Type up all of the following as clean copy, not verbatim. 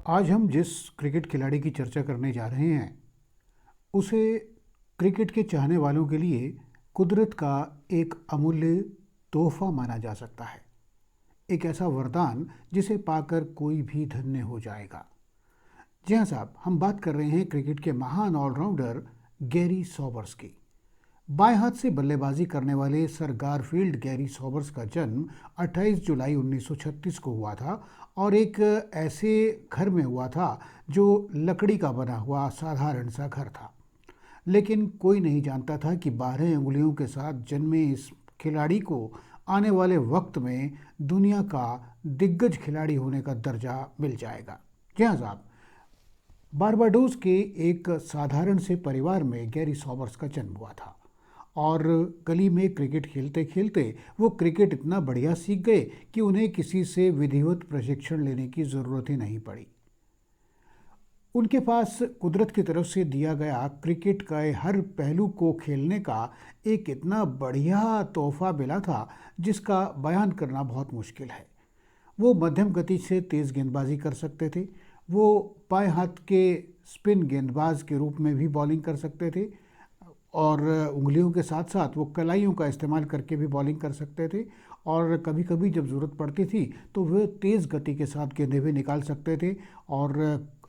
आज हम जिस क्रिकेट खिलाड़ी की चर्चा करने जा रहे हैं उसे क्रिकेट के चाहने वालों के लिए कुदरत का एक अमूल्य तोहफा माना जा सकता है। एक ऐसा वरदान जिसे पाकर कोई भी धन्य हो जाएगा। जी हाँ साहब, हम बात कर रहे हैं क्रिकेट के महान ऑलराउंडर गैरी सॉबर्स की। बाएं हाथ से बल्लेबाजी करने वाले सर गारफील्ड गैरी सॉबर्स का जन्म 28 जुलाई 1936 को हुआ था और एक ऐसे घर में हुआ था जो लकड़ी का बना हुआ साधारण सा घर था। लेकिन कोई नहीं जानता था कि 12 उंगलियों के साथ जन्मे इस खिलाड़ी को आने वाले वक्त में दुनिया का दिग्गज खिलाड़ी होने का दर्जा मिल जाएगा। जी हाँ साहब, बारबाडोस के एक साधारण से परिवार में गैरी सॉबर्स का जन्म हुआ था और गली में क्रिकेट खेलते खेलते वो क्रिकेट इतना बढ़िया सीख गए कि उन्हें किसी से विधिवत प्रशिक्षण लेने की ज़रूरत ही नहीं पड़ी। उनके पास कुदरत की तरफ से दिया गया क्रिकेट का हर पहलू को खेलने का एक इतना बढ़िया तोहफा मिला था जिसका बयान करना बहुत मुश्किल है। वो मध्यम गति से तेज़ गेंदबाजी कर सकते थे। वो बाएं हाथ के स्पिन गेंदबाज के रूप में भी बॉलिंग कर सकते थे और उंगलियों के साथ साथ वो कलाइयों का इस्तेमाल करके भी बॉलिंग कर सकते थे और कभी कभी जब ज़रूरत पड़ती थी तो वे तेज़ गति के साथ गेंदें भी निकाल सकते थे और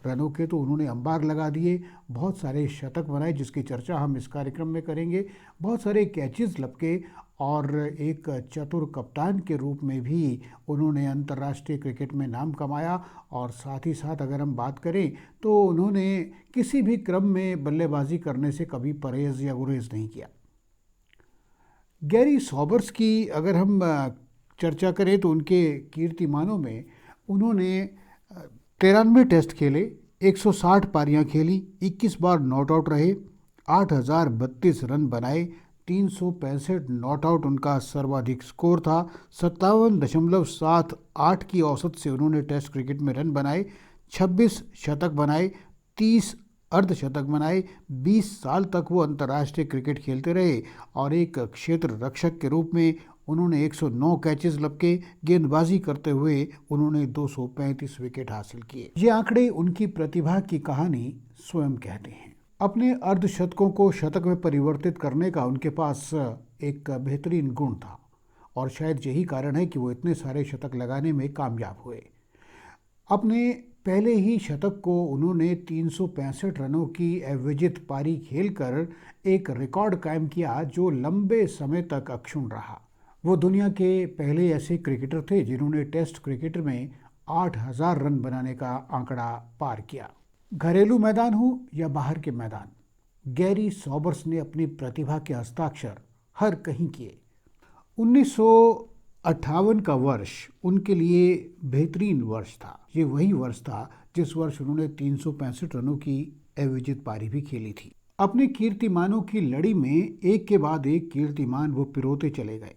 रनों के तो उन्होंने अंबार लगा दिए। बहुत सारे शतक बनाए जिसकी चर्चा हम इस कार्यक्रम में करेंगे। बहुत सारे कैचेस लपके और एक चतुर कप्तान के रूप में भी उन्होंने अंतर्राष्ट्रीय क्रिकेट में नाम कमाया और साथ ही साथ अगर हम बात करें तो उन्होंने किसी भी क्रम में बल्लेबाजी करने से कभी परहेज या गुरेज नहीं किया। गैरी सॉबर्स की अगर हम चर्चा करें तो उनके कीर्तिमानों में उन्होंने 93 टेस्ट खेले, 160 पारियां खेली, 21 बार नॉट आउट रहे, 8032 रन बनाए, 365 नॉट आउट उनका सर्वाधिक स्कोर था। 57.78 की औसत से उन्होंने टेस्ट क्रिकेट में रन बनाए, 26 शतक बनाए, 30 अर्धशतक बनाए। 20 साल तक वो अंतर्राष्ट्रीय क्रिकेट खेलते रहे और एक क्षेत्र रक्षक के रूप में उन्होंने 109 कैचेस लपके। गेंदबाजी करते हुए उन्होंने 235 विकेट हासिल किए। ये आंकड़े उनकी प्रतिभा की कहानी स्वयं कहते हैं। अपने अर्धशतकों को शतक में परिवर्तित करने का उनके पास एक बेहतरीन गुण था और शायद यही कारण है कि वो इतने सारे शतक लगाने में कामयाब हुए। अपने पहले ही शतक को उन्होंने 365 रनों की अविजित पारी खेलकर एक रिकॉर्ड कायम किया जो लंबे समय तक अक्षुण्ण रहा। वो दुनिया के पहले ऐसे क्रिकेटर थे जिन्होंने टेस्ट क्रिकेट में 8000 रन बनाने का आंकड़ा पार किया। घरेलू मैदान हो या बाहर के मैदान, गैरी सॉबर्स ने अपनी प्रतिभा के हस्ताक्षर हर कहीं किए। 1958 का वर्ष उनके लिए बेहतरीन वर्ष था। ये वही वर्ष था जिस वर्ष उन्होंने 365 रनों की अविजित पारी भी खेली थी। अपने कीर्तिमानों की लड़ी में एक के बाद एक कीर्तिमान वो पिरोते चले गए।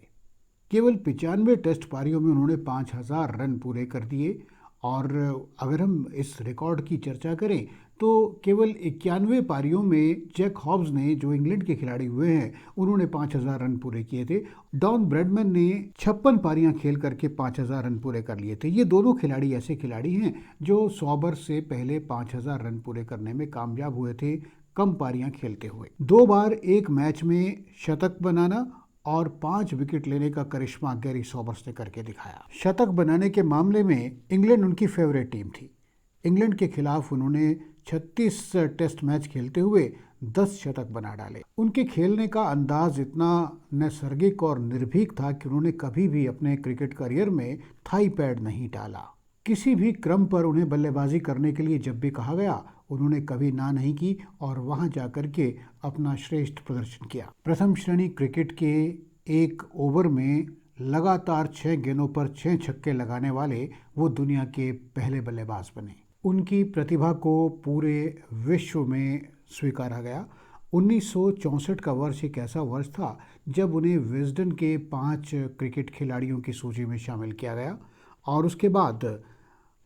केवल 95 टेस्ट पारियों में उन्होंने 5000 रन पूरे कर दिए और अगर हम इस रिकॉर्ड की चर्चा करें तो केवल 91 पारियों में जैक हॉब्स ने, जो इंग्लैंड के खिलाड़ी हुए हैं, उन्होंने 5000 रन पूरे किए थे। डॉन ब्रैडमैन ने 56 पारियां खेल करके 5000 रन पूरे कर लिए थे। ये दोनों खिलाड़ी ऐसे खिलाड़ी हैं जो सॉबर्स से पहले 5000 रन पूरे करने में कामयाब हुए थे कम पारियां खेलते हुए। 2 बार एक मैच में शतक बनाना और 5 विकेट लेने का करिश्मा गैरी सॉबर्स ने करके दिखाया। शतक बनाने के मामले में इंग्लैंड उनकी फेवरेट टीम थी। इंग्लैंड के खिलाफ उन्होंने 36 टेस्ट मैच खेलते हुए 10 शतक बना डाले। उनके खेलने का अंदाज इतना नैसर्गिक और निर्भीक था कि उन्होंने कभी भी अपने क्रिकेट करियर में थाई पैड नहीं डाला। किसी भी क्रम पर उन्हें बल्लेबाजी करने के लिए जब भी कहा गया उन्होंने कभी ना नहीं की और वहां जाकर के अपना श्रेष्ठ प्रदर्शन किया। प्रथम श्रेणी क्रिकेट के एक ओवर में लगातार 6 गेंदों पर 6 छक्के लगाने वाले वो दुनिया के पहले बल्लेबाज बने। उनकी प्रतिभा को पूरे विश्व में स्वीकारा गया। 1964 का वर्ष एक ऐसा वर्ष था जब उन्हें विजडन के 5 क्रिकेट खिलाड़ियों की सूची में शामिल किया गया और उसके बाद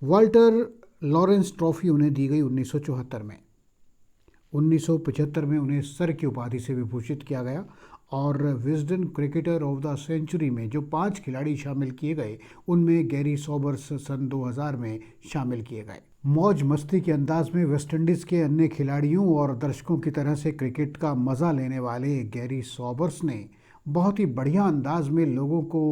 वाल्टर लॉरेंस ट्रॉफी उन्हें दी गई 1974 में। 1975 में उन्हें सर की उपाधि से विभूषित किया गया और Wisden cricketer of the century में जो 5 खिलाड़ी शामिल किए गए उनमें गैरी सॉबर्स सन 2000 में शामिल किए गए। मौज मस्ती के अंदाज में वेस्टइंडीज़ के अन्य खिलाड़ियों और दर्शकों की तरह से क्रिकेट का मज़ा लेने वाले गैरी सॉबर्स ने बहुत ही बढ़िया अंदाज में लोगों को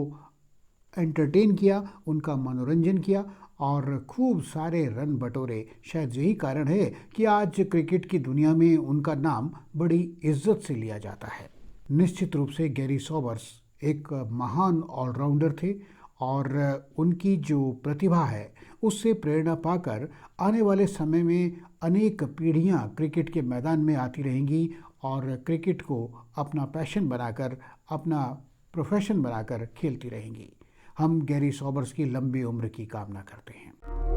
एंटरटेन किया, उनका मनोरंजन किया और खूब सारे रन बटोरे। शायद यही कारण है कि आज क्रिकेट की दुनिया में उनका नाम बड़ी इज्जत से लिया जाता है। निश्चित रूप से गैरी सॉबर्स एक महान ऑलराउंडर थे और उनकी जो प्रतिभा है उससे प्रेरणा पाकर आने वाले समय में अनेक पीढ़ियां क्रिकेट के मैदान में आती रहेंगी और क्रिकेट को अपना पैशन बनाकर, अपना प्रोफेशन बनाकर खेलती रहेंगी। हम गैरी सॉबर्स की लंबी उम्र की कामना करते हैं।